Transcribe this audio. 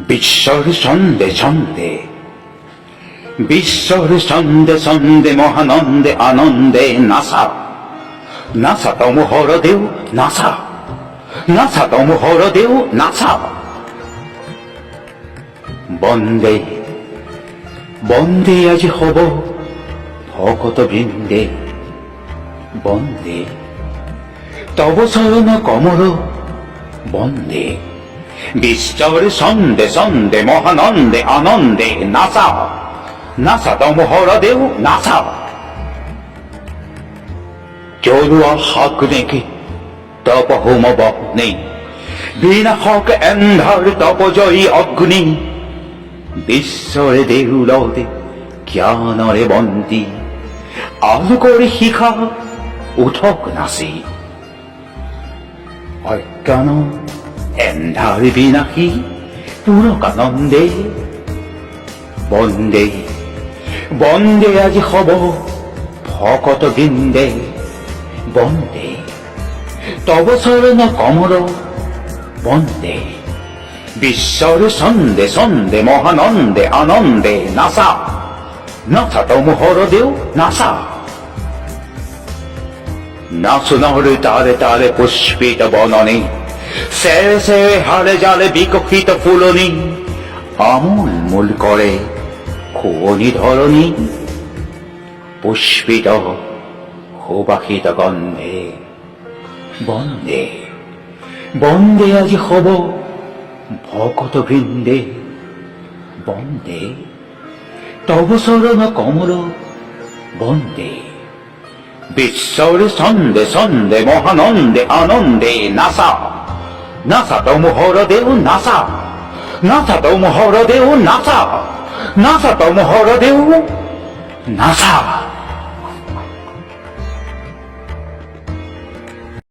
বিশ্বর ছন্দে ছন্দে, বিশ্বর ছন্দে ছন্দে, মহানন্দে আনন্দে নাচা, নাচা তম হরদেও নাচা, নাচা তম হরদেও নাচা। বন্দে বন্দে আজি হব ভকত বৃন্দে, বন্দে তব চরণ কমল, বন্দে বিশ্বর ছন্দে ছন্দে, মহানন্দে আনন্দে নাচা, নাচা তম হরদেও নাচা। চলুয়া হাক নেকে তপ হোম বগ্নি, বীণা হক এন্ধার তপজয়ী অগ্নি। বিশ্বর দেউলতে জ্ঞানরে বন্তি, আলোকরে শিখা উঠক নাচি। অজ্ঞান এন্ধার বিনাশী পুরকানন্দে, বন্দে বন্দে আজি হব ভকত বৃন্দে, বন্দে তব চরণ কমল, বন্দে বিশ্বর ছন্দে ছন্দে, মহানন্দে আনন্দে নাচা, নাচা তম হরদেও নাচা। নাচনার তালে তালে পুষ্পিত বননে, সে সে হালে জালে বিকশিত ফুলনি। আমূল মূল করে খনি ধরণী, পুষ্পিত সুবাসিত গন্ধে, বন্দে বন্দে আজি হব ভকত বৃন্দে, বন্দে তব চরণ কমল, বন্দে বিশ্বর ছন্দে ছন্দে, মহানন্দে আনন্দে নাচা, নাচা তম হরদেও নাচা, নাচা তম হরদেও নাচা, নাচা তম হরদেও নাচা।